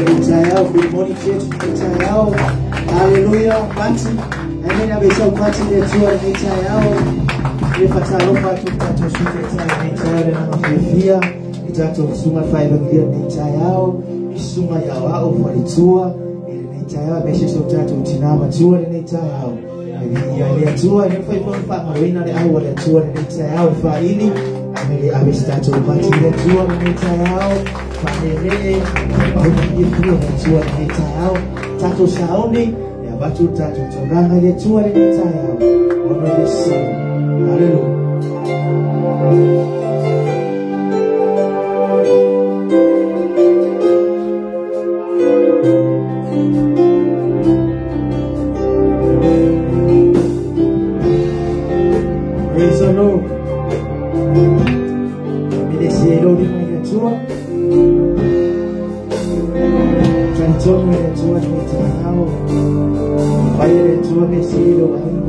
Good morning, church. Hallelujah. Party. Amen. Abesha party le tua nitayao. Nifatalo patu tato shute tayao nitayao na mafia. Itato suma five ngia nitayao. Isuma ya wao falitua. Ile nitayao abesha tato utinama tua nitayao. Ya tua ni fa marina le au wala tua nitayao fa ili ameli abesha tato party le tua nitayao. Family, tua nitayao. Tato shaoni ya batu tato tonganga ile tua nitayao. Ono Yesu. Hallelujah. Praise the Lord. Milesiero di tua. Canzone le tua nitayao. Vaya le tua milesiero ahina.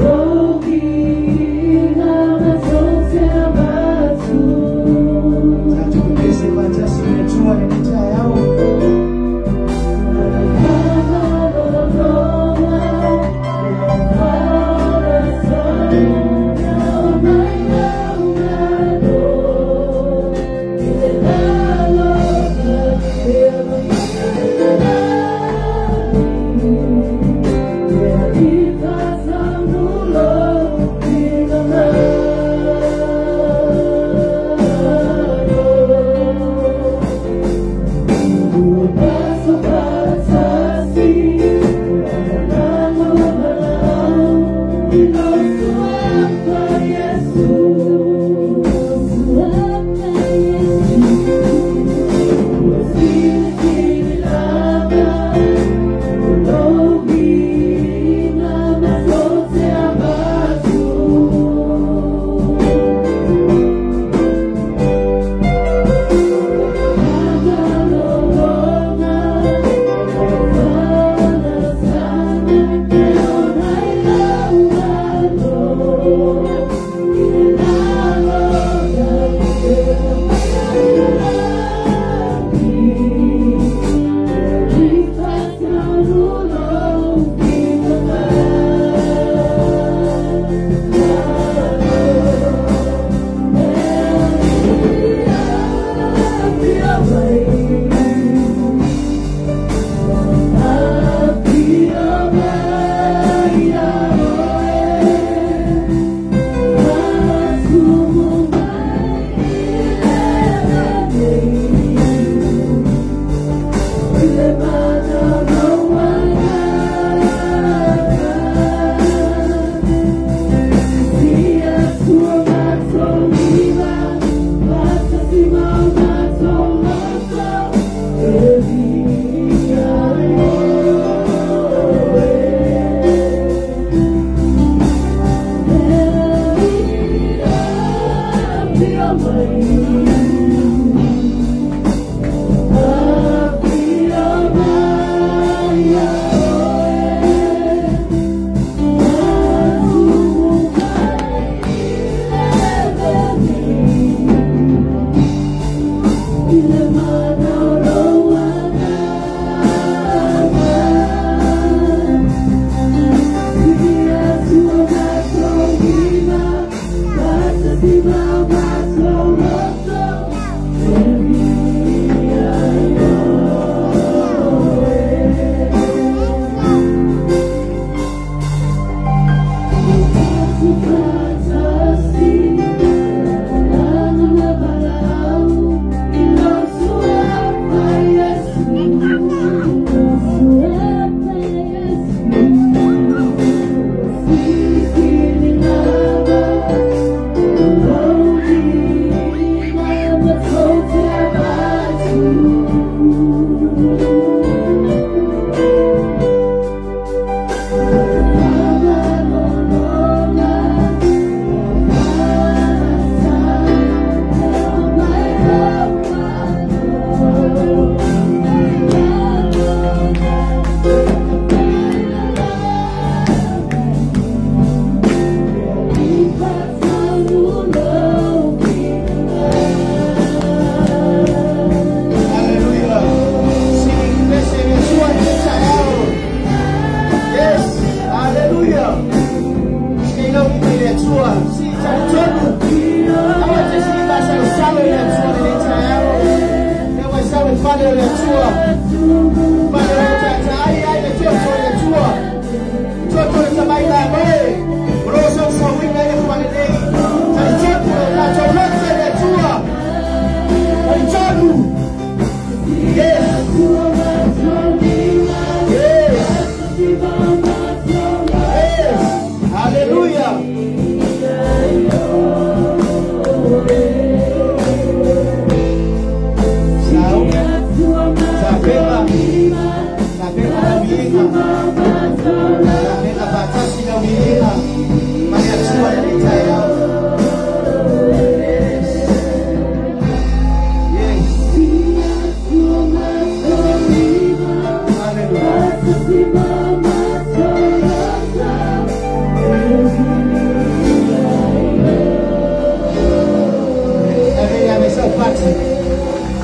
Love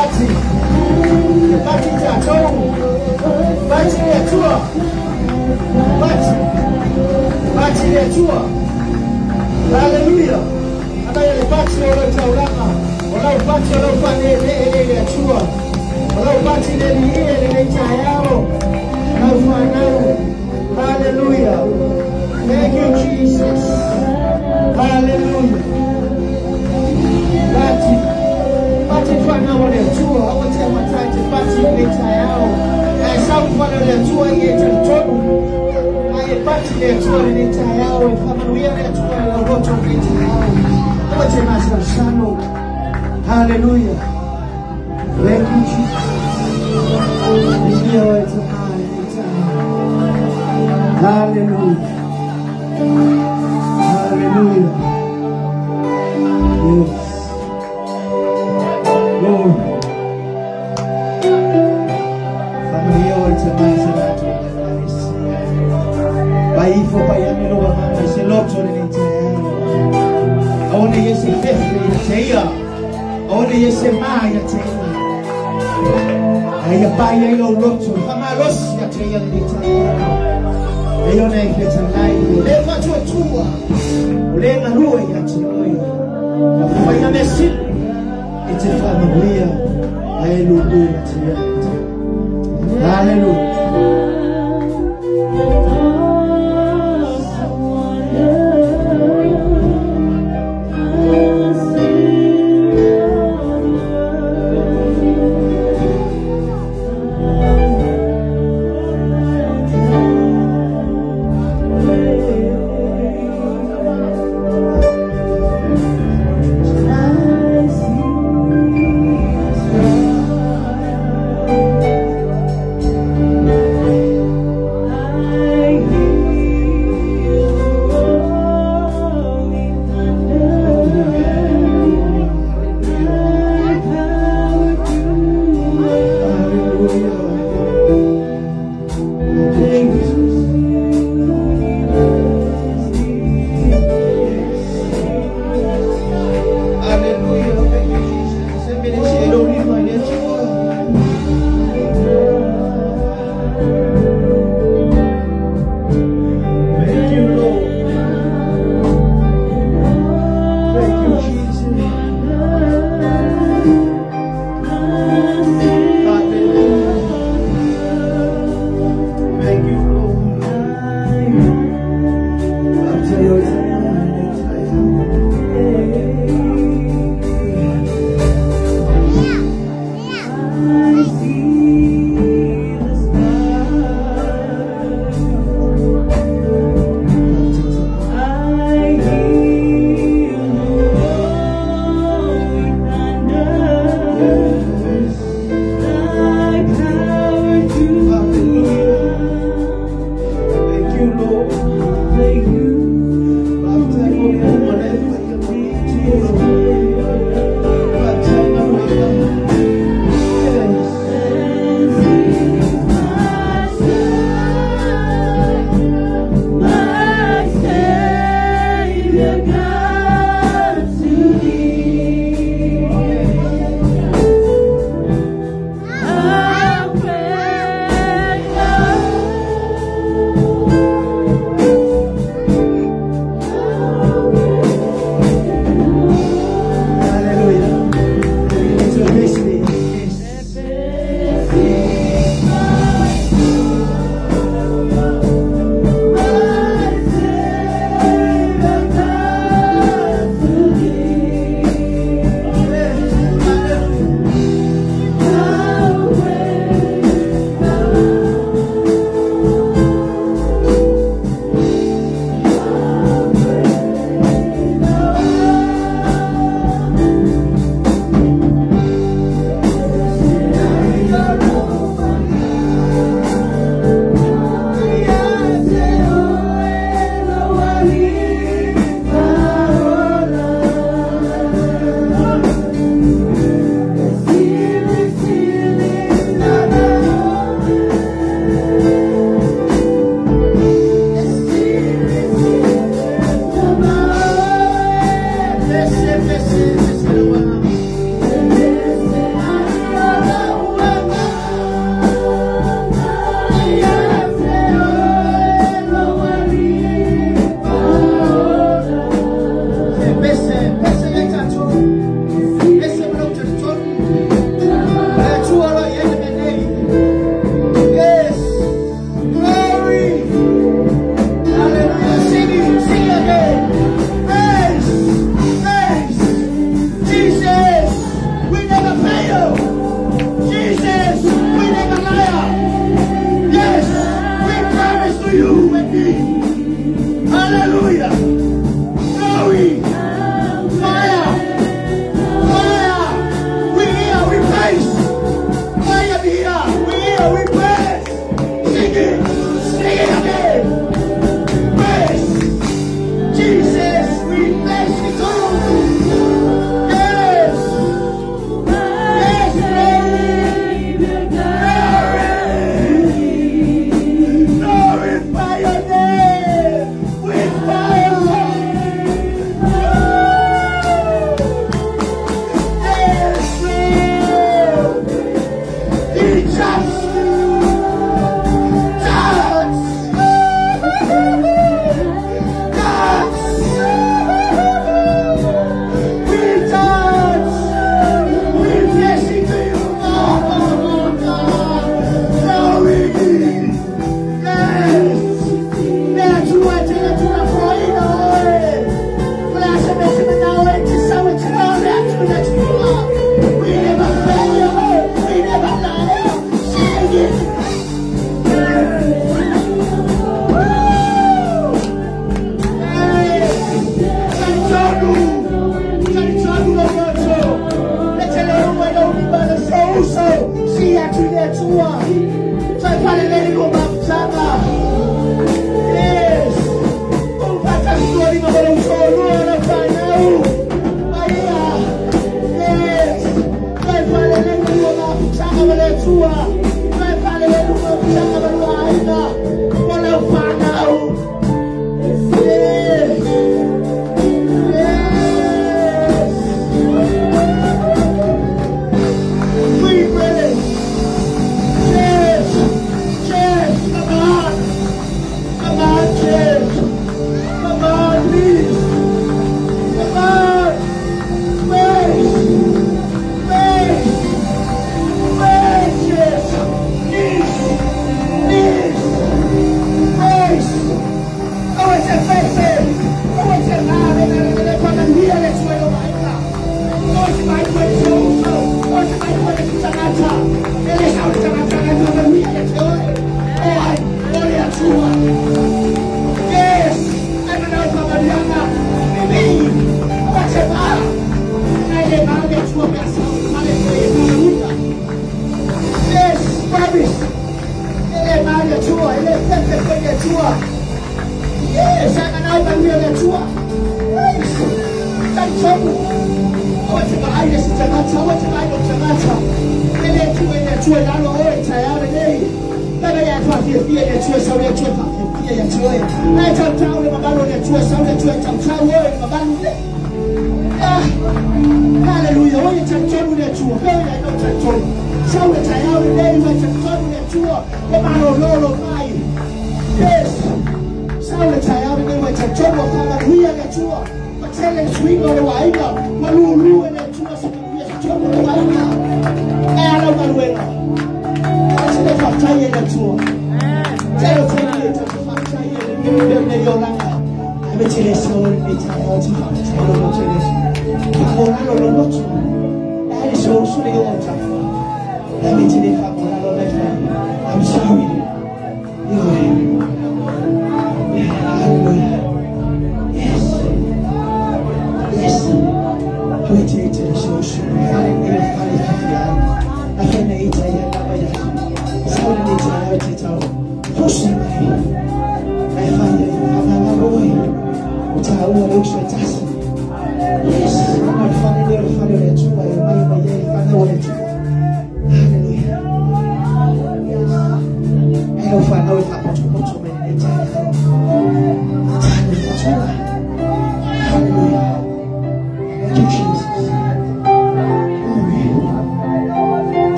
Party Tato, Party Tour, Party Tour. Hallelujah. Anaye party wala taulama, wala party wala fane ile tour. Wala party ile chayao. Hallelujah. Thank you, Jesus. Hallelujah. Party fana wale tour, wote wataje party ile yao. Sauti fana wale tour yetu mtoto. Aye party ile tour ile yao, familia ile tour ile wote ile yao. Wote masashano. Hallelujah. Thank you, Jesus. Ndio wetu hallelujah. Hallelujah. Yes. Lord. Familia wote manzanatu baifo payamelo wa mama seloto ni tayari. Aone Yesu fefle tayari. Aone Yesu maya tayari. Ayabaya ilo loto kama losi ya tayari ni tayari. Ayona ifeta live. Leva tuwa. Ulenga ruwe ya tayari. Wafanya mesi. It's a familia. Hallelujah. Hallelujah.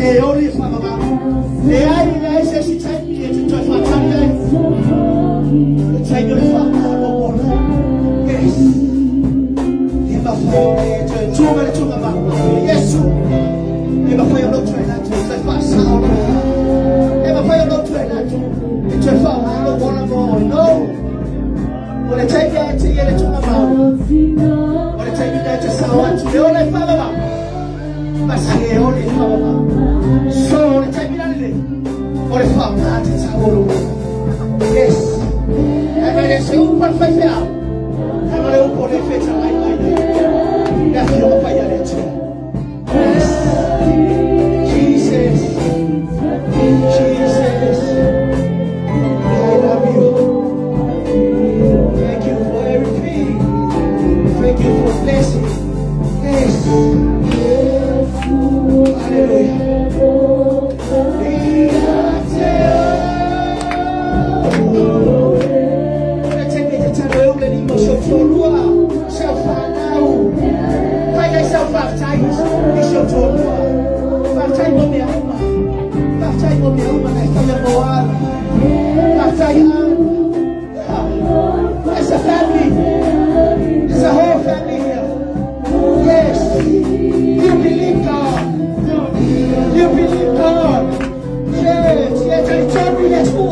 se ori fa mama le ai le se si chai ke tu fa chai le chai yo fa lo bor yes e ba fa tu ma yesu e ba fa yo lo trai na tu fa sa e ba fa yo lo trai na tu e fa lo bor no ora chai ya ti ele tu ma ora chai ya ti sa wa ti ole fa mama se ori fa mama so le chai ya le ora fa ma ti sa oro yes e ba le se un par fa fa e ba le un po le fecha mai ya fio pa ya le tu yes Jesus I love you. Thank you for everything. Thank you for blessing. Yes. Hallelujah. It's a family. It's a whole family here. Yes. You believe God. You believe God. Yes. Yes. Yes.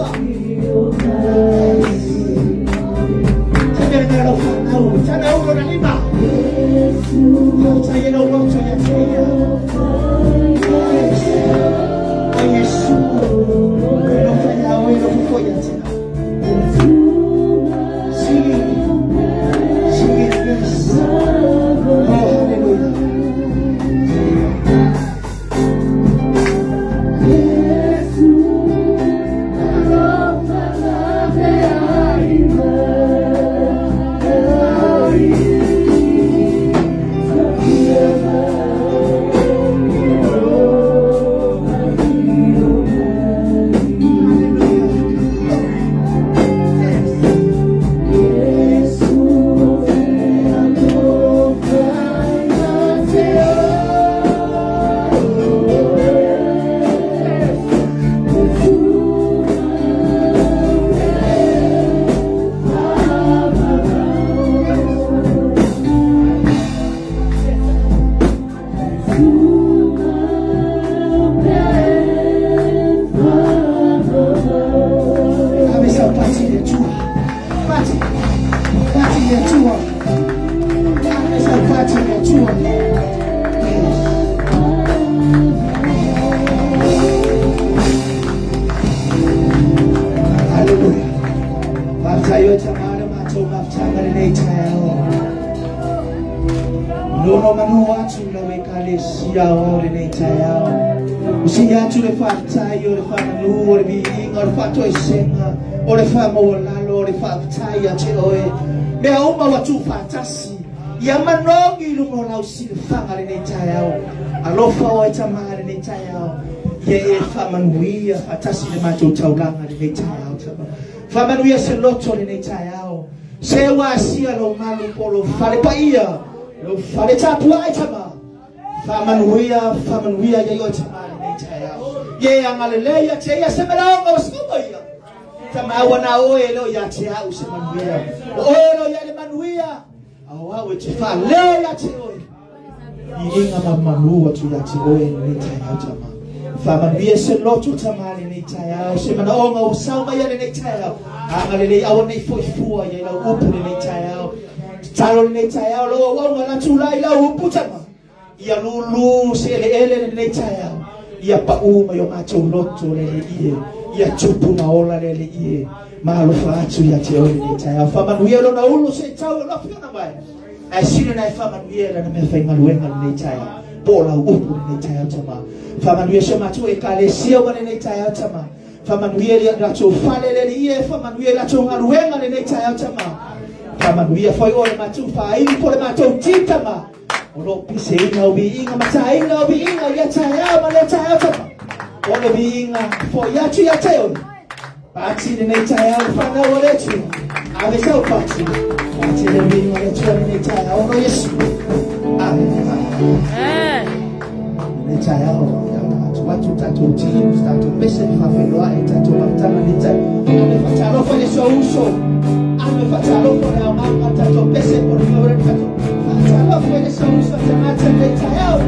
Famanuia se loto le nei taiao. Se wa sia lo malu polo fare paia. Lo fare tapu ai tama. Famanuia ya yo tama le nei taiao. Ye angaleleia te ya se melao o skumoia. Tama wana oe lo ya te au se manuia. Oe lo ya le manuia. Awa te fa le ya te oe. Inga mamanu tu ya te oe le taiao tama. Famanuia se loto tamale nei taiao se mana onga o sauma ya nei taiao angalele awo nei foifua ya la upu nei taiao talo nei taiao lo onga na tulai la upu tama ia lulu se ele nei taiao ia pa uma yo macho loto le ie ia chupu na ola le ie malo faatu ya te ole nei taiao Famanuia lo na ulu se tau lo fiona mai ai sino na Famanuia na me fai maluenga nei taiao bola upu nei taiao tama Famanuia se matu e kalesia wana nei taiao tama. Famanuia la cho fale le ie, Famanuia la cho ngaruenga nei taiao tama. Famanuia foi ole matu fa ili pole matu titama. Olo pise inga ubi inga mata inga ubi inga ya taiao ma le taiao tama. Ole bi inga foi ya tu ya taiao. Pati nei taiao fana ole tu. Ave sa pati. Pati le bi inga le tu nei taiao no Yesu. Amen. Nei taiao ya matu. watu tatu timu tatu pesa fafelwa tatu maptana nita amefatalo kwa uso amefatalo kwa mama tatu pesa kwa nyore tatu fatalo kwa uso tanata nita yao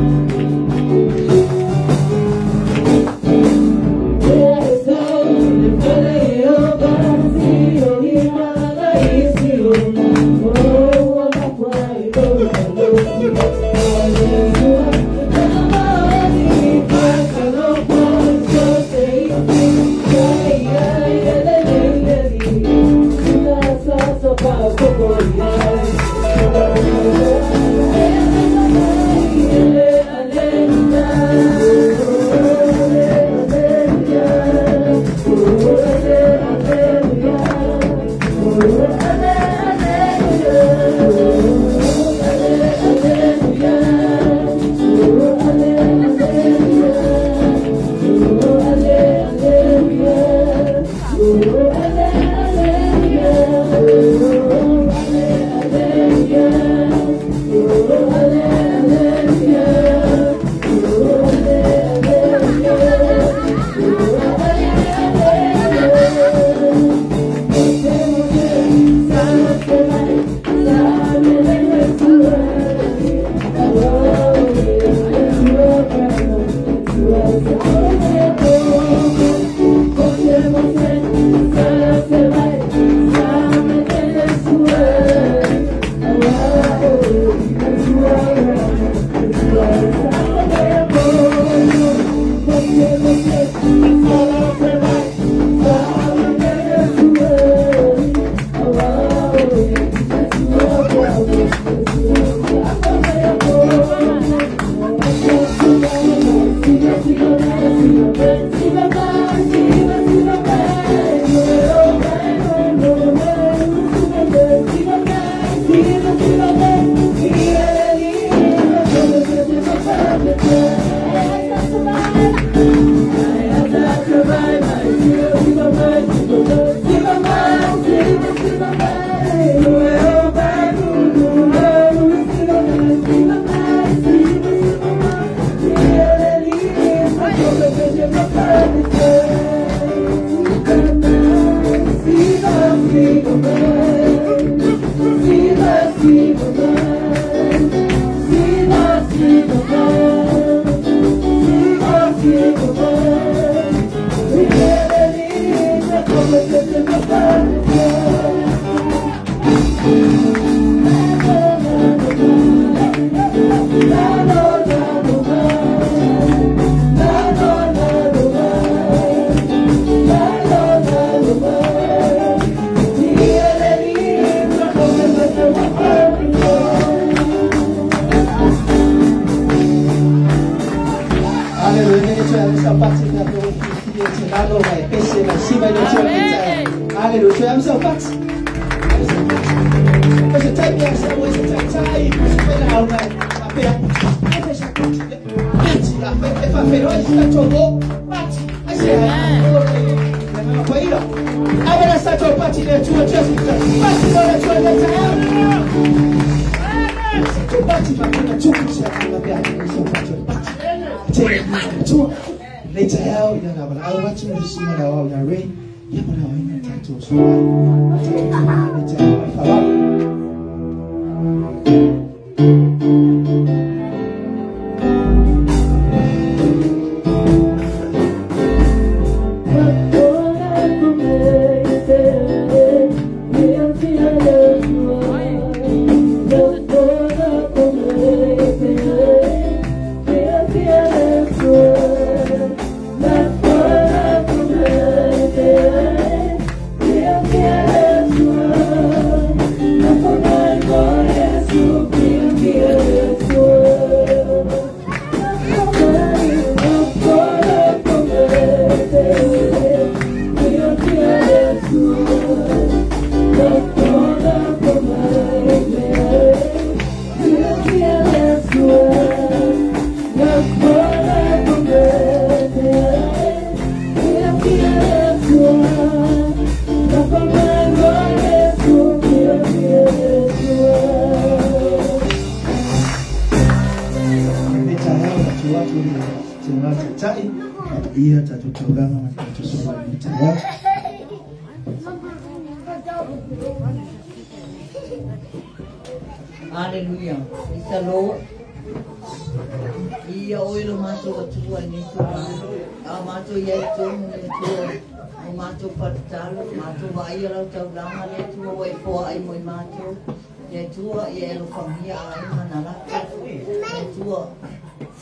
Yeah. ia tatutoganga matatusoma mitaya. Hallelujah. It's the Lord. Ia oilo mato atua ni tua. A mato yeto ni tua. O mato patalo, mato vai alo tau lama le tua wai poa ai moi mato. Ye tua ye lo famia ai manala. Ye tua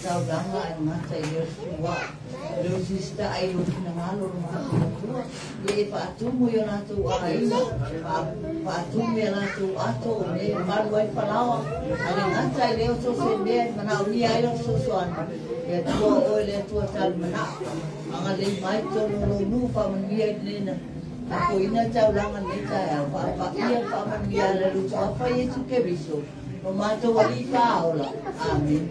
tau lama ai mata ye tua. Lo sista ai lo pinangalo mato tua. Ye patumu yo nato ai. Patumu yo nato ato ne malu ai palawa. Ale ngata leo so sende mana uni ai lo so soan. Ye tua o le tua tal mana. Ang alay mai to no pa man biya nina. Ako ina tau langan ni tayo. Pa iya pa man biya lalu so apa Yesu ke biso. Mato wali pa ola. Amen.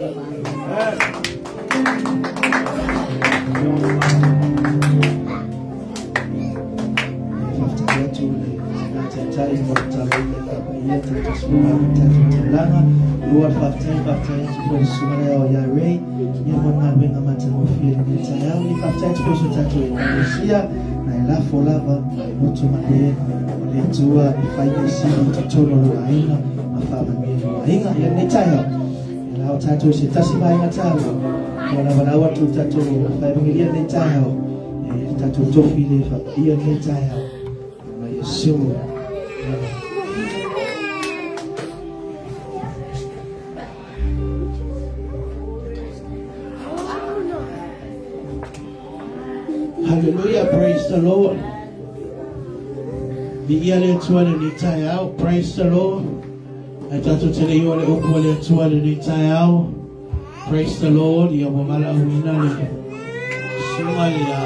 Luar fakta sebuah sungai yang Ray yang mengambil amatan mufil ni saya ni fakta sebuah satu Indonesia na ilafu lava mtu mane wale jua ifanye sisi tutono aina mafama mimi aina ya ni saya na utatu sitasima aina tano wana watu tatu familia ni saya tatu tofile familia ni saya na Yesu. Hallelujah, praise the Lord. Biale tuale ni tayao, praise the Lord. Atatu tele yole ukwale tuale ni tayao, praise the Lord. Ya wamala uminale sunga ya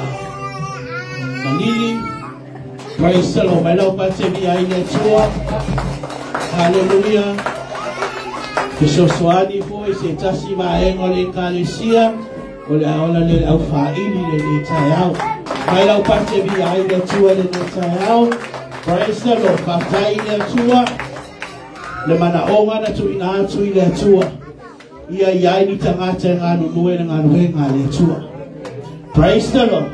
malili, praise the Lord. Mala upate biale tua, hallelujah. Kisoswani po isetasi maengo le kalisia. Ole aola le au faili le tayao. Mai lau parte bi ai le tua le tayao. Praise the Lord. Patai le tua. Le mana onga na tu ina atu le tua. Ia iai ni tangata nganu nue na nganu henga le tua. Praise the Lord.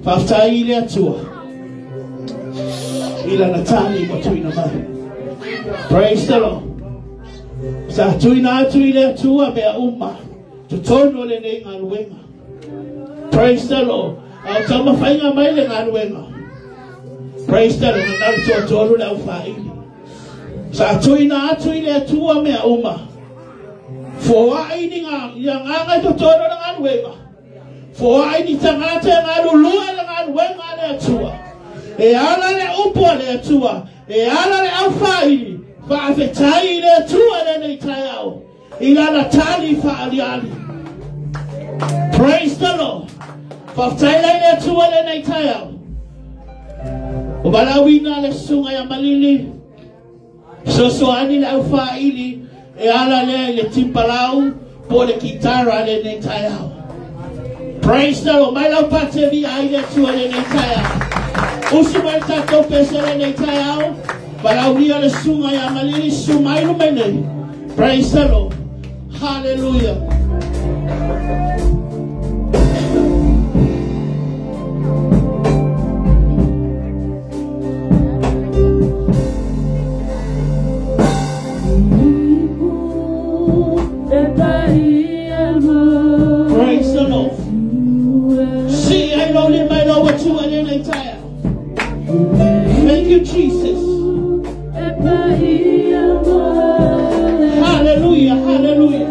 Patai le tua. Ila natani mo tu ina mai. Praise the Lord. Sa tu ina atu le tua be umma. Tutono le ne ngaluenga. Praise the Lord. Au tama fainga mai le ngaluenga. Praise the Lord. Na tutono le ufaili. Sa tuina atu ile tua mea uma. Foa ini yang anga tutono le ngaluenga. Foa ini tangata ngalulua le ngaluenga le tua. E ala le upo le tua. E ala le ufaili. Fa afetai le tua le ne tayao. Ilana tali fa aliali. Praise the Lord. Faftaila ile tuwa le naitaya. Ubalawina le sunga ya malili. Sosoani le ufaili. E ala le timpalau. Po le kitara le naitaya. Praise the Lord. Maila upate vi aile tuwa le naitaya. Usumata topese le naitaya. Balawina le sunga ya malili. Sumailu mene. Praise the Lord. Hallelujah. Praise the Lord. See, I know in my Lord what you are in entire. Thank you, Jesus. Hallelujah, hallelujah.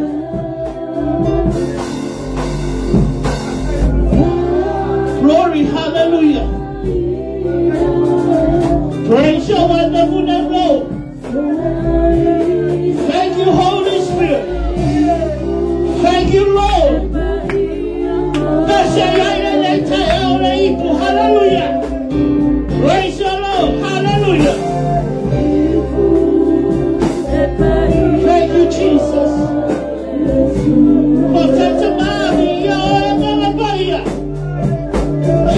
Glory, hallelujah. Praise your wonderful name, Lord. Thank you, Holy Spirit. Thank you, Lord. Hallelujah. Praise your Lord. Hallelujah. Thank you, Jesus.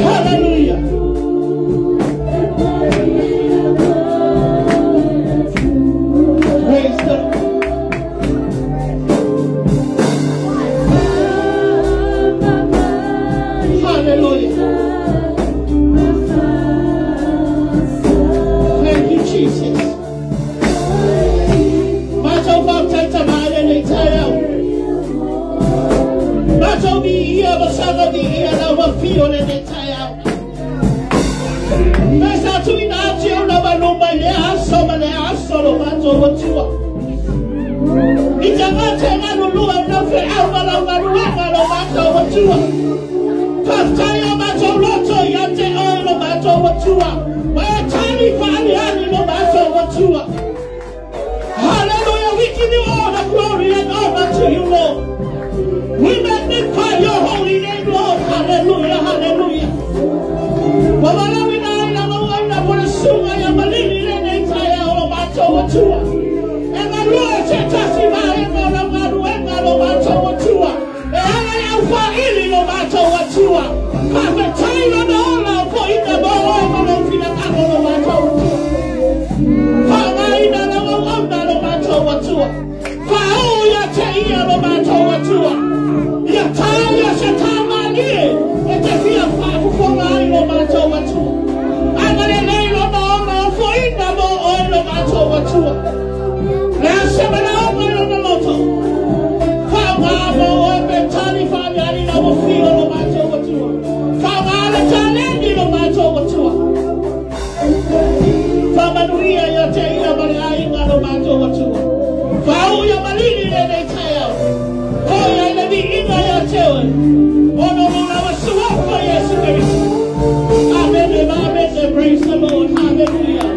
Hallelujah. Hallelujah. Thank you, Jesus. Macho baptita mare le tayo. Macho bi ia basanga di ia na wafio le tayo. Mesa tu ina tio na balomba le aso lo macho watua. Itangate na lulua na fe alba la lo macho watua. Pastaya macho loto yate lo macho watua. Wa tani fali ani lo macho watua. Hallelujah, we give you all the glory and honor to you, Lord. We magnify your holy name, Lord. Hallelujah, hallelujah. Wala wina ina mwana kwa sunga ya malini nene taya lo macho watua. Ena Lord chetasi mare mwana mwana wenga lo macho watua. Ena ya ufaili lo macho watua. Kafe tayo na ola ko ina bolo mwana ufina kako lo macho watua. Fama ina na wanda lo macho watua. Fao ya teia lo macho watua. Ya taya shetama nie. Etefia fafu fonga lo macho watua. Amalele lo maona fo ina mo lo macho watua. Lesa bala lo moto. Fama mo betani fa yani na mo filo lo macho watua. Fama la tane lo macho watua. Fama nuia ya teia bali inga lo macho watua. Fau ya malini le taya. Koya le bi inga ya tewe. Ono na wasuwa kwa Yesu Kristo. Amen. Amen. Praise the Lord. Hallelujah.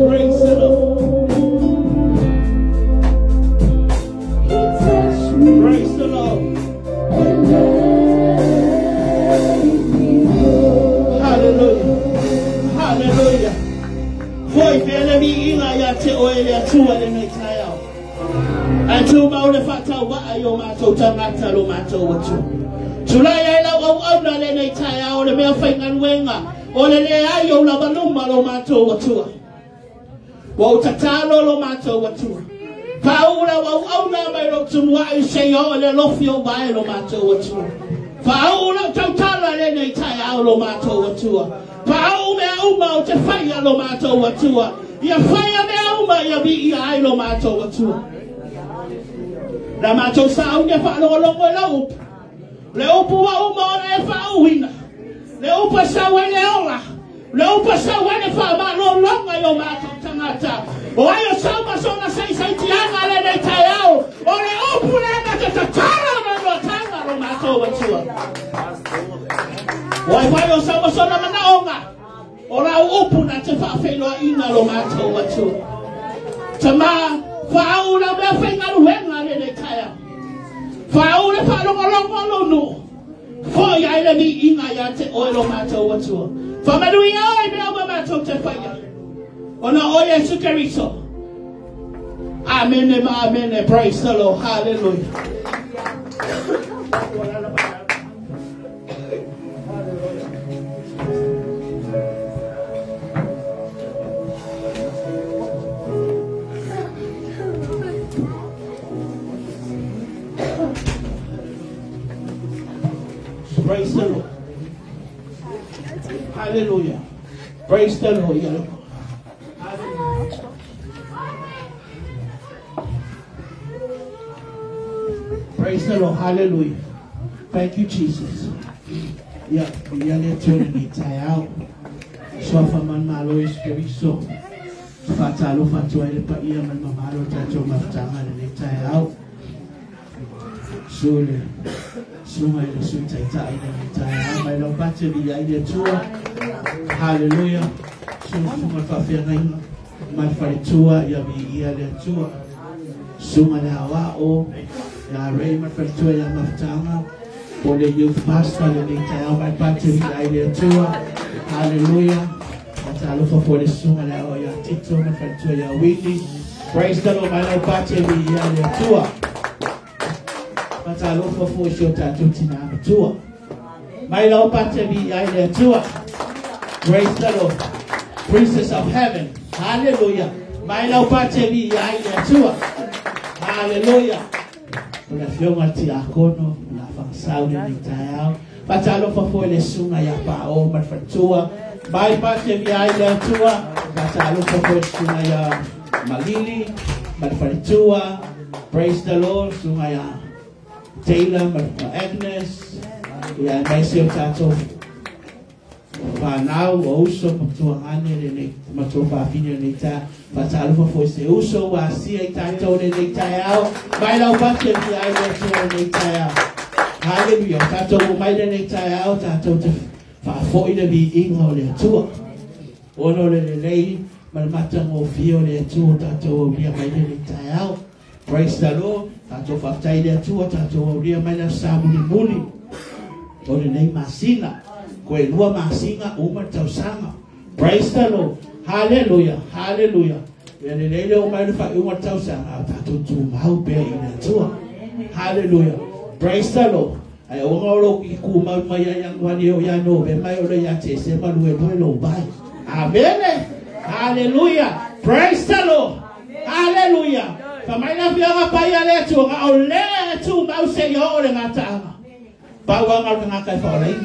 Praise the Lord. Wautatalo lo mato watua. Paula wauna mai lo tunwa isheyo le lofio vai lo mato watua. Paula tautala le nei tai lo mato watua. Paula uma o te faya lo mato watua. Ya faya me uma ya bi ai lo mato watua. La mato sa unge fa lo up. Le upu wa uma e fa uina. Le upa sa wele ola. Le upa sa wele fa ma lo longa yo mato. Oyo sama sona sai tianga le nei tayao. Ole opule na te tatara na tanga lo mato watua. Oyo sama sona manaonga. Ora opu na te fa felo ina lo mato watua. Tama faula me fenga ruenga le nei tayao. Faula fa lo no. Foi ai le mi ina ya te oilo mato watua. Fa madui ai me mato te faya. Ona o Yesu Kristo. Amen. Amen. Praise the Lord. Hallelujah. Praise the Lord. Hallelujah. Praise the Lord. Praise the Lord. Hallelujah. Thank you, Jesus. Yeah, we are there to tie out. So for man malo is very so. Fatalo fatwa pa iya man mamalo tacho maftanga ni tie out. So my little tie out. My love battery idea too. Hallelujah. So my fafia nine. My faritua ya bi iya le tua. So my hawa o ya rei my faritua ya maftanga. For the youth pastor, the entire my battery idea too. Hallelujah. Fatalo for the song and our ya tito my faritua ya wiki. Praise the Lord, my love battery ya tua. Fatalo for shota tutina tua. My love battery idea tua. Praise the Lord. Princess of heaven. Hallelujah. My love battery idea tua. Hallelujah. Unafioma tiakono, unafangsau ni tayao. Patalo for the sunga ya pao mafatua. My battery idea tua. Patalo for the sunga ya malili, mafatua. Praise the Lord. Sunga ya Taylor, Agnes. Ya maisio tato. Now also matuangane ni matofa fini ni ta patalo for se uso wa si tato ni tayao. Mai lau battery idea ni tayao. Hallelujah. Tato mai ni tayao tato te fa foi de bi ingo le tua. Ono le lei malmata mo fio le tua tato ria mai ni tayao. Praise the Lord. Tato fa tai le tua tato ria mai na sabu ni muli. Ono nei masina. Kwe lua masinga uma tausanga. Praise the Lord. Hallelujah. Hallelujah. Yale lele uma fa uma tausanga tato tu mau be ina tua. Hallelujah. Praise the Lord. Ai ongolo iku ma maya yang wani o ya no be mai o ya te se ma lu e lo bai. Amen. Hallelujah. Praise the Lord. Hallelujah. Kamai na bia pa ya le tu nga o le tu ma se yo o le ngata. Ba wa ma nga kai fa lai.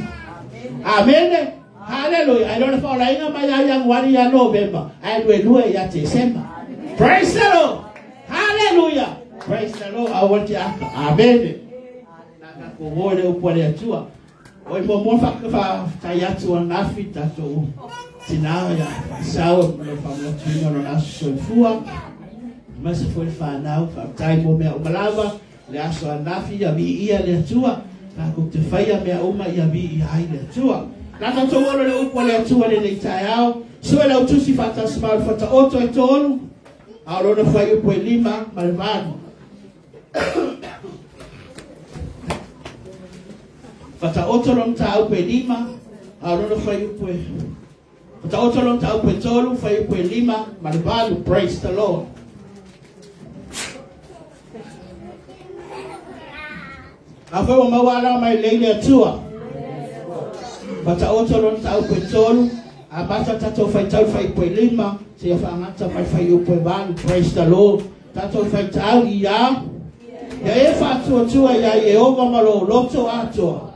Amen. Hallelujah. I don't know if all I know my young one year November. I will do it at December. Praise the Lord. Hallelujah. Praise the Lord. I want you. Amen. Nakakowole upole tua. Oipo mo fa tayatu na fita to. Tinaya sawa no fa mo tino no aso fua. Mas foi fa now fa time mo me malava. Le aso nafi ya bi ia le tua. Na te faya me uma ia bi ia le tua. Na to wolo le upole tua le tayao. So le utusi fata smart fata auto e tonu. Aurora foi po lima malvado. Fata otolong tau pe lima, aurora foi po. Fata otolong tau pe tolu foi po lima, malvado. Praise the Lord. Afa o mawala mai leile tua. Fata otolong tau pe tolu, abata tato fai tau fai po lima, se fa ngata mai fai po ban. Praise the Lord. Tato fai tau ia. Ya e fa tua ya Yehova malo loto ato.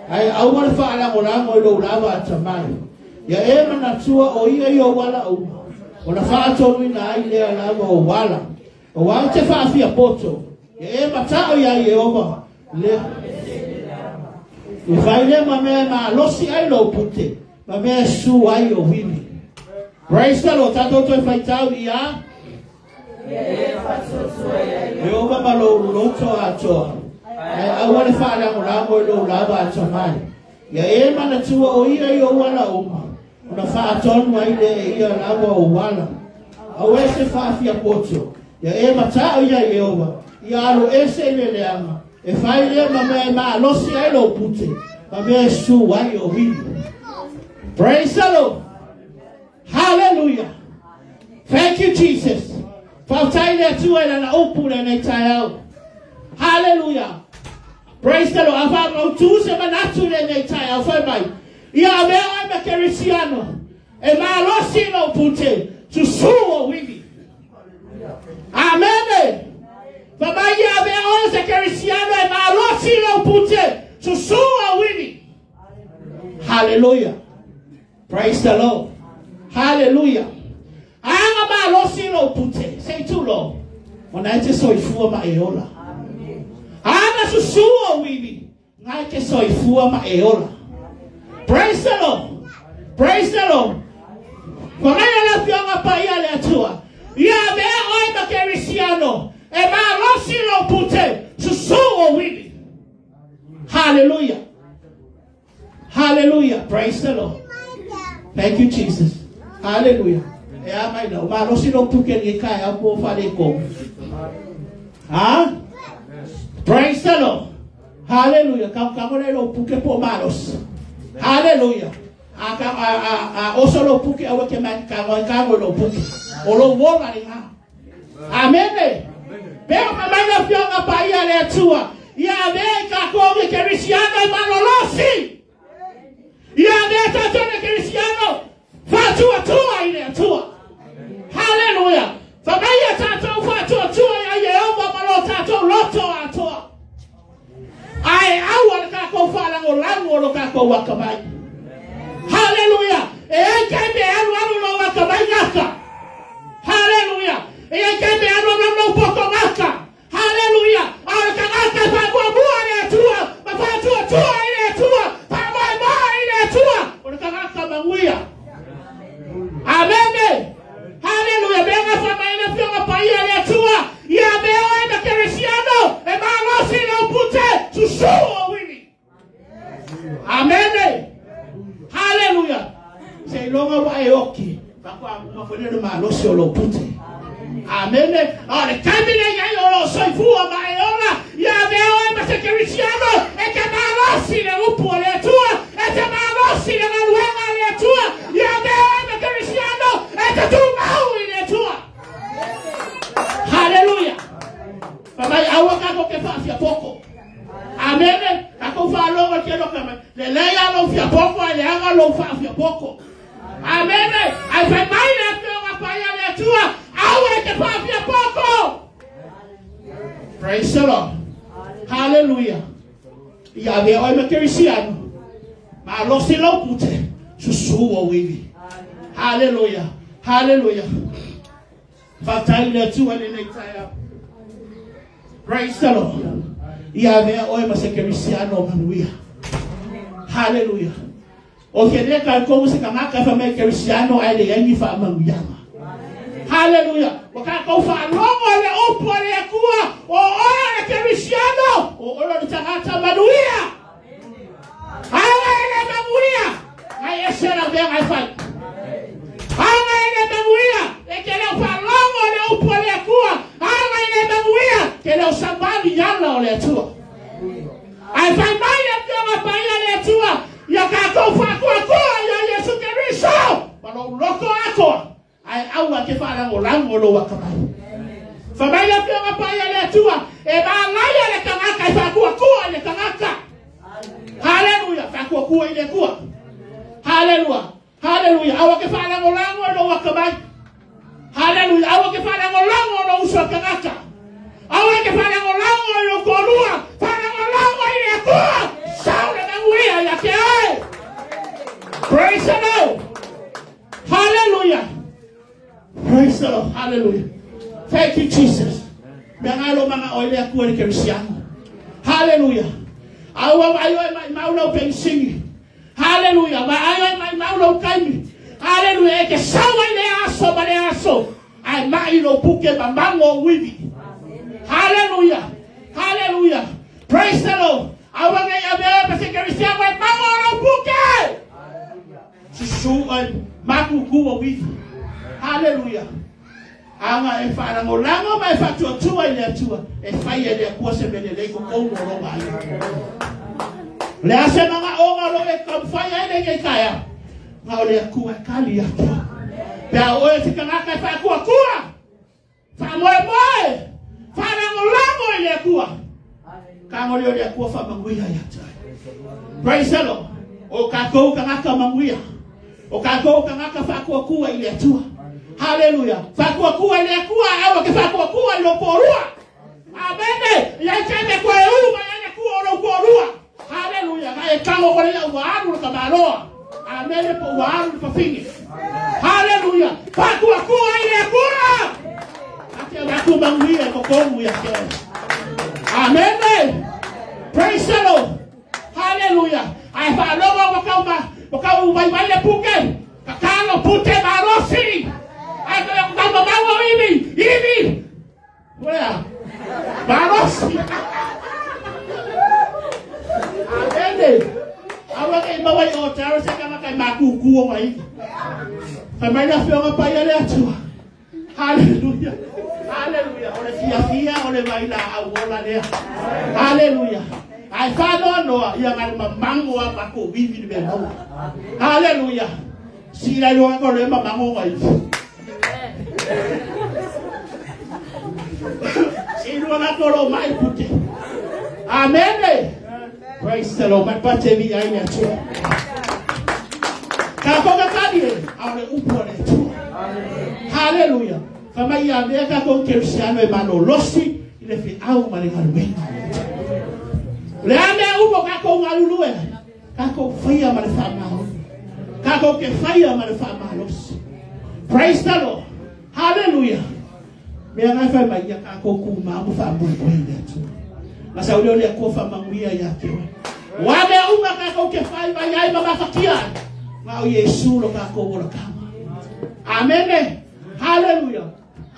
Ai au mala fa ala ngora mo lo lava tamai. Ya e mana tua o ia yo wala o. Ona fa to mi na ai le lava o wala. O wa te fa fia poto. Ya e mata o ya Yehova. Le. E vai le ma losi ai lo pute. Ma me su ai o wini. Praise the Lord. Tato to fa tau ia. Yehova malo loto ato. I want to find out what I'm going to love tonight. Ya e mana tua o ia yo wala uma. Ona fa ton mai le ia lava o wala. Au ese fa fia poto. Ya e mata o ia Yehova. Ia lo ese le ama. E fai le ma lo si ai lo pute. Ma me su wai o wi. Praise the Lord. Hallelujah. Thank you, Jesus. Fa tai le tua na upu le tai out. Hallelujah. Praise the Lord. Ava no tu se manatu le nei tai au fai mai. Ia me o me kerisiano. E ma lo si no pute tu suo wivi. Amen. Fa mai ia me o se kerisiano e ma lo si no pute tu suo wivi. Hallelujah. Praise the Lord. Hallelujah. Anga ma lo silo pute. Say to Lord. Wanaite so ifua ma eola. Anga susuo wibi. Ngaite so ifua ma eola. Praise the Lord. Praise the Lord. Kwa ngaya la fionga pa ia le atua. Ia me oi ma kerisiano. E ma lo silo pute. Susuo wibi. Hallelujah. Hallelujah. Praise the Lord. Thank you, Jesus. Hallelujah. Praise the Lord. Hallelujah. Hallelujah. Also lo puke awake man kago lo puke. Olo wola ni ha. Amen. Pero mamanya fionga pa ia le tua. Ya be ka ko ke Cristiano manolosi. Ya be ta tone Cristiano. Fatua tua ile tua. Hallelujah. Famaya tato fatua tua ya Yehova malo tato loto atua. Ai awal ka ko fala ngolango lo ka ko wakabai. Hallelujah. E kebe anu lo wakabai ngaka. Hallelujah. E kebe anu lo poko ngaka. Hallelujah. Ala ka ngaka pa kwa bua ile tua. Ma fatua tua ile tua. Pa ma ile tua. Ola ka ngaka manguia. Amen. Hallelujah. Benga fama ina fionga pa ia le tua. Ya meo ina Cristiano. E ma lo si lo pute. Susuo wini. Amen. Hallelujah. Say longa wa eoki. Bakwa mafodero ma lo si lo pute. Amen. Ora kamine ya yo so fua ma eola. Ya meo ina Cristiano. E che ma lo si le upo le tua. E che ma lo si le luenga le tua. Ya meo Cristiano, e tu mau ile tua. Hallelujah. Baba awaka ko ke fa fia poko. Amen. Ako fa lo ke lo kama. Le ya lo fia poko, le anga lo fa fia poko. Amen. Ai fa mai na fia pa ya le tua. Awe ke fa fia poko. Praise the Lord. Hallelujah. Ya be o me Cristiano. Ma lo si lo pute. Susuo wivi. Hallelujah. Hallelujah. Praise the Lord. Ya oi mas Cristiano manuia. Hallelujah. Okay, de ka ko se kama ka fa me Cristiano ai le yani fa manuia. Hallelujah. Waka ko fa longo le opo le kuwa o ora Cristiano o ora tangata manuia. Hallelujah. Ai esera bem ai fa. Anga ile memuia, ekele palongo le upole kuwa. Anga ile memuia, kele usambali yala ole tua. Ai fai mai ya tua pa ile tua. Ya ka ko fa kwa ya Yesu Kristo. Balo loko ako. Ai awa ke fala ngolango lo wakamai. Fa mai ya tua pa ile tua. E ba ngaya le kangaka fa kwa le kangaka. Hallelujah, fa kwa ile kuwa. Hallelujah. Hallelujah. Awake fala ngolango no wakabai. Hallelujah. Awake fala ngolango no uswakanaka. Awake fala ngolango no korua. Fala ngolango ile kwa. Saule na nguia yake. Praise the Lord. Hallelujah. Praise the Lord. Hallelujah. Thank you, Jesus. Bangalo mga oile akuwa ni Cristiano. Hallelujah. Awa ayo maula pensingi. Hallelujah. Ba ayo mai maulo kaimi. Hallelujah. Ke sawa ile aso bale aso. Ai mai lo puke bambango wivi. Hallelujah. Hallelujah. Praise the Lord. Awa ya be pe Cristiano mai bango lo puke. Susu maku kuwa wivi. Hallelujah. Anga e fara ngolango mai fatu tua ile tua. E fai ile kwa sebele ko ko no ba. Le hace mama onga lo e kamfanya ile ke kaya. Ngao le kuwa kali yake. Ya oe tikangaka fa kuwa. Fa moe. Fa ngolango ile kuwa. Kama ile kuwa fa manguia yata. Praise the Lord. O kako kangaka manguia. O kako kangaka fa kuwa ile tua. Hallelujah. Fa kuwa ile kuwa au ke fa kuwa lo porua. Amen. Ya cheme kwa uma ya kuwa lo porua. Hallelujah. Kaya kama kwa ya waadu kabaloa. Amen. Po waru pa fingi. Hallelujah. Paku aku ile kura. Ati aku manguia ko kongu ya ke. Amen. Praise the Lord. Hallelujah. Ai fa logo wakau mai le puke. Kakalo pute marosi. Ai ko kama mawo hivi. Where? Marosi. Amen. Awak ay maway o taro sa kama kay makukuha mai. Kamay na fiyo nga payale atua. Hallelujah. Hallelujah. Ole fia ole baila awola dia. Hallelujah. Ai falo no ya ngal mamango apa ko vivi de mo. Hallelujah. Sila lo ko le mamango mai. Sila na ko lo mai pute. Amen. Praise the Lord. Mapate vi ai na tu. Kako kakadi ale upone tu. Hallelujah. Kama ya veka con Cristiano Emmanuel Rossi ile fi au mali kalwenga. Le ame upo kako ngalulue. Kako faya mali fama. Kako ke faya mali fama Rossi. Praise the Lord. Hallelujah. Mea fa mai ya kako kuma mu fa mu kwenda tu. Masa ule ule ko fa manguia yake. Wame uma kako ke faya mai ai mama fakia. Ngau Yesu lo kako wala kama. Amen. Hallelujah.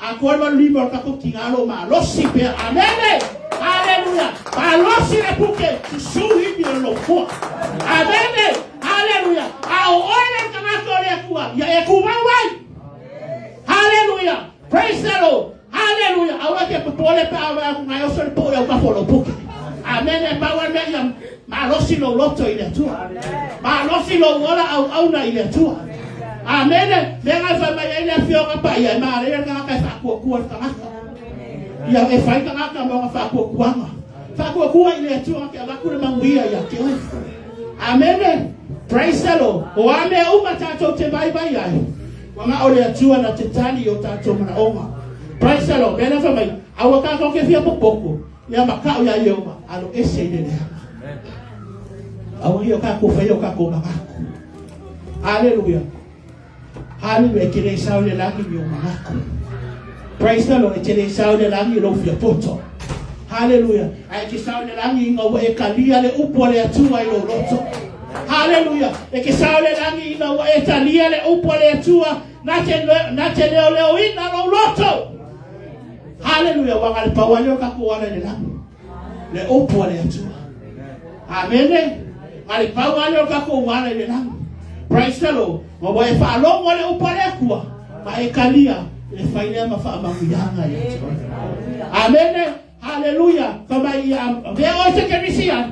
Aku ada lima kako tingalo ma losi pe. Amen. Hallelujah. Ma losi le puke suhi bi lo fo. Amen. Hallelujah. Au ole kama kole kuwa ya ekuwa wai. Hallelujah. Praise the Lord. Hallelujah. Awake potole pa awa ngayo so po ya ka folo puke. Amen. Ba wa me ya ma losi lo loto ile tu. Ma losi lo wala au na ile tu. Amen. Denga fa mai ile fio ka pa ya ma ile ka ka fa ko ka ka. Ya e fa ka ka mo fa ko kuanga. Fa ko kuwa ile tu ka ba ku manguia ya ke. Amen. Praise the Lord. O ame uma tato te bye bye ai. Wanga ole atua na tetani yo tato mana oma. Praise the Lord. Denga fa mai awaka ka ke fia poko. Ya makao ya yoma alo ese ile. Awo yo ka ko fa yo ka ko mama. Hallelujah. Hallelujah. Kile saule langi mi umako. Praise the Lord. Kile saule langi lo fia poto. Hallelujah. Ai ki saule langi ngawa e kalia le upole atua ilo loto. Hallelujah. E ki saule langi ngawa e kalia le upole atua na te leo ina lo loto. Hallelujah. Wangali pawanyo kakuwana le langi. Le upole atua. Amen. Ngali pawanyo kakuwana le langi. Praise the Lord. Maboy fa long wale upale kwa. Maekalia le faile mafa manguyanga ya. Amen. Hallelujah. Kama ya veo te kenisia.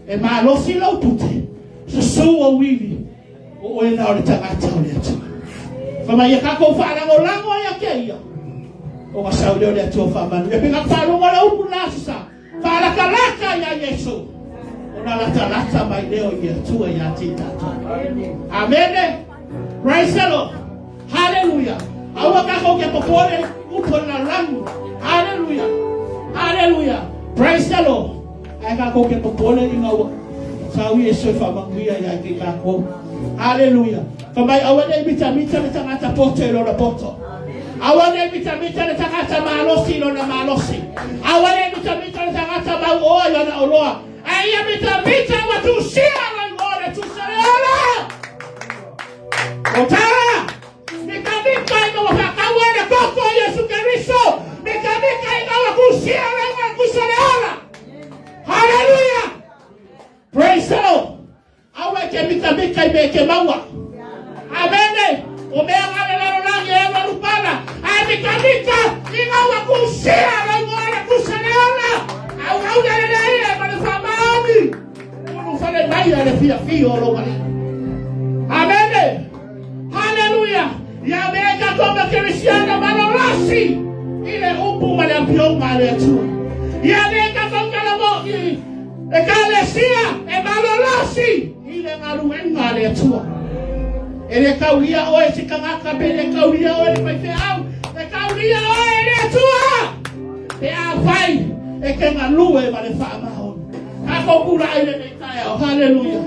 E ma lo silo pute. So wivi. O na ole tagata ole tu. Kama ya kako fa lango ya keia. O wasaude ole tu fa manu. E pinga fa long wale upulasa. Fa la kalaka ya Yesu. Lata mai leo ya tua ya tita. Amen. Praise the Lord. Hallelujah. Awaka ko ke popole upona langu. Hallelujah. Hallelujah. Praise the Lord. Aka ko ke popole ingawa. Sawi Yesu fa manguia ya ke kako. Hallelujah. Kama awade bitamita le tangata poto lo poto. Awade bitamita le tangata malosi lo na malosi. Awade bitamita le tangata ba oyo na oloa. Aya bitamita watu shia ngore tu sala. Otara. Nikamika ina wakawa na koko Yesu Kristo. Nikamika ina wakushia ngore kusala. Hallelujah. Praise the Lord. Aweke bitamika ibeke mawa. Amen. Omega lelo langi ema lupana. Aya bitamika ina wakushia ngore kusala. Au lele manufamami. Unufale maya le fia fio lo mali. Amen. Hallelujah. Ya mega kama Cristiano Malorasi. Ile upu mali ampio mali tu. Ya mega kama la moki. E kalesia e Malorasi. Ile ngarueng mali tu. Ele kauia o ese kangaka bele kauia o le mai au. E kauia o ele tu. E afai. E que na lua e vale fama on. A cura ele ne tai. Hallelujah.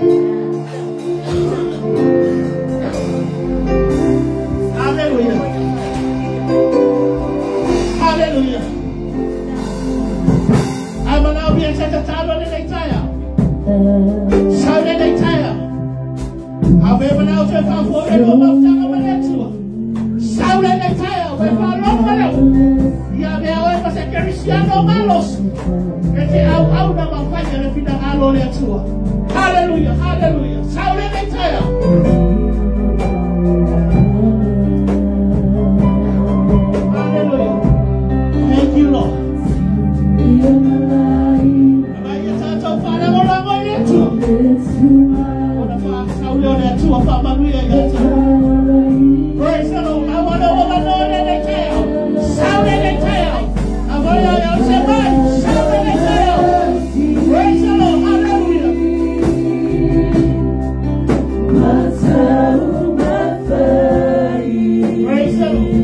Hallelujah, hallelujah. Hallelujah. Thank you, Lord. Praise the Lord. I want to know that they tell. Sound in the tail. I want to say, sound in the tail. Praise the Lord. Hallelujah. Praise the Lord.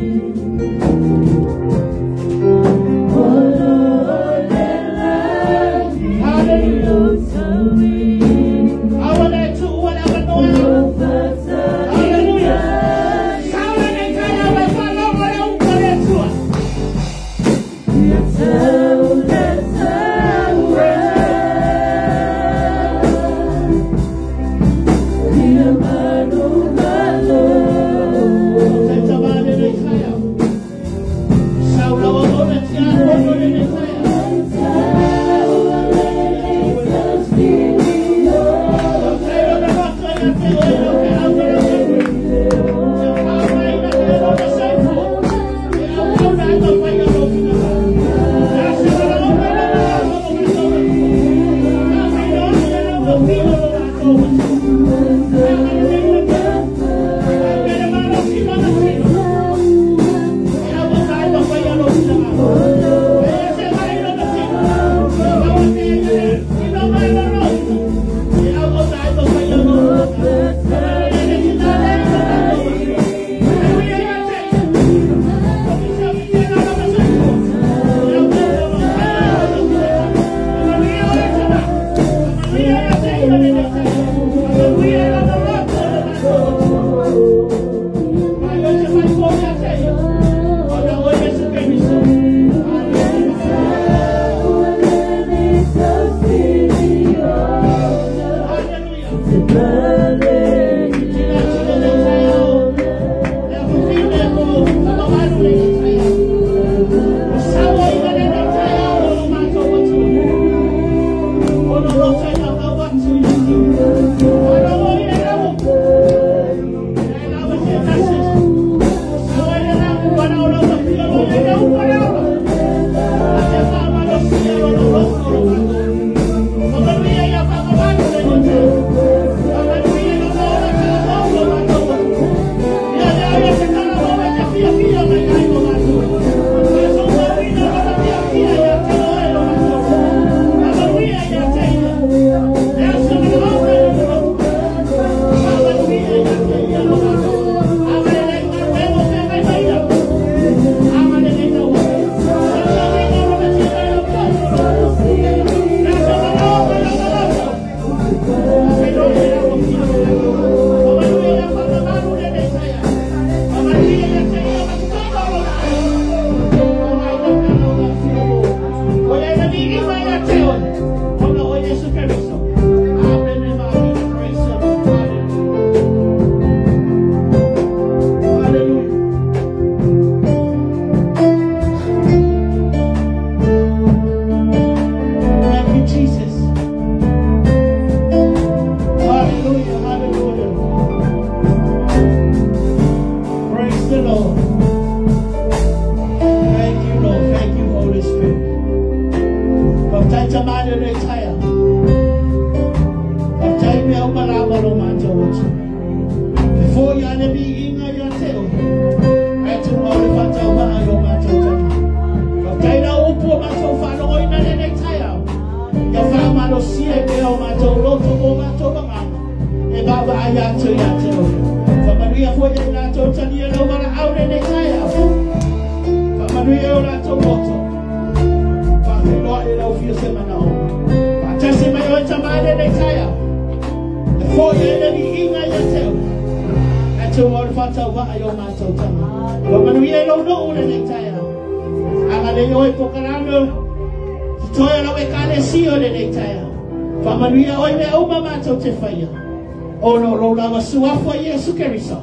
Oh no, Lord, I was so for yes, okay, so.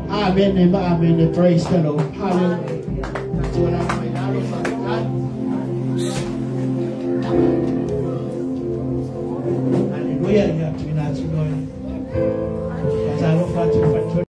Amen and amen. Praise the Lord. Hallelujah. That's what I'm going to do. Hallelujah. You have to be not to know. Because I don't want to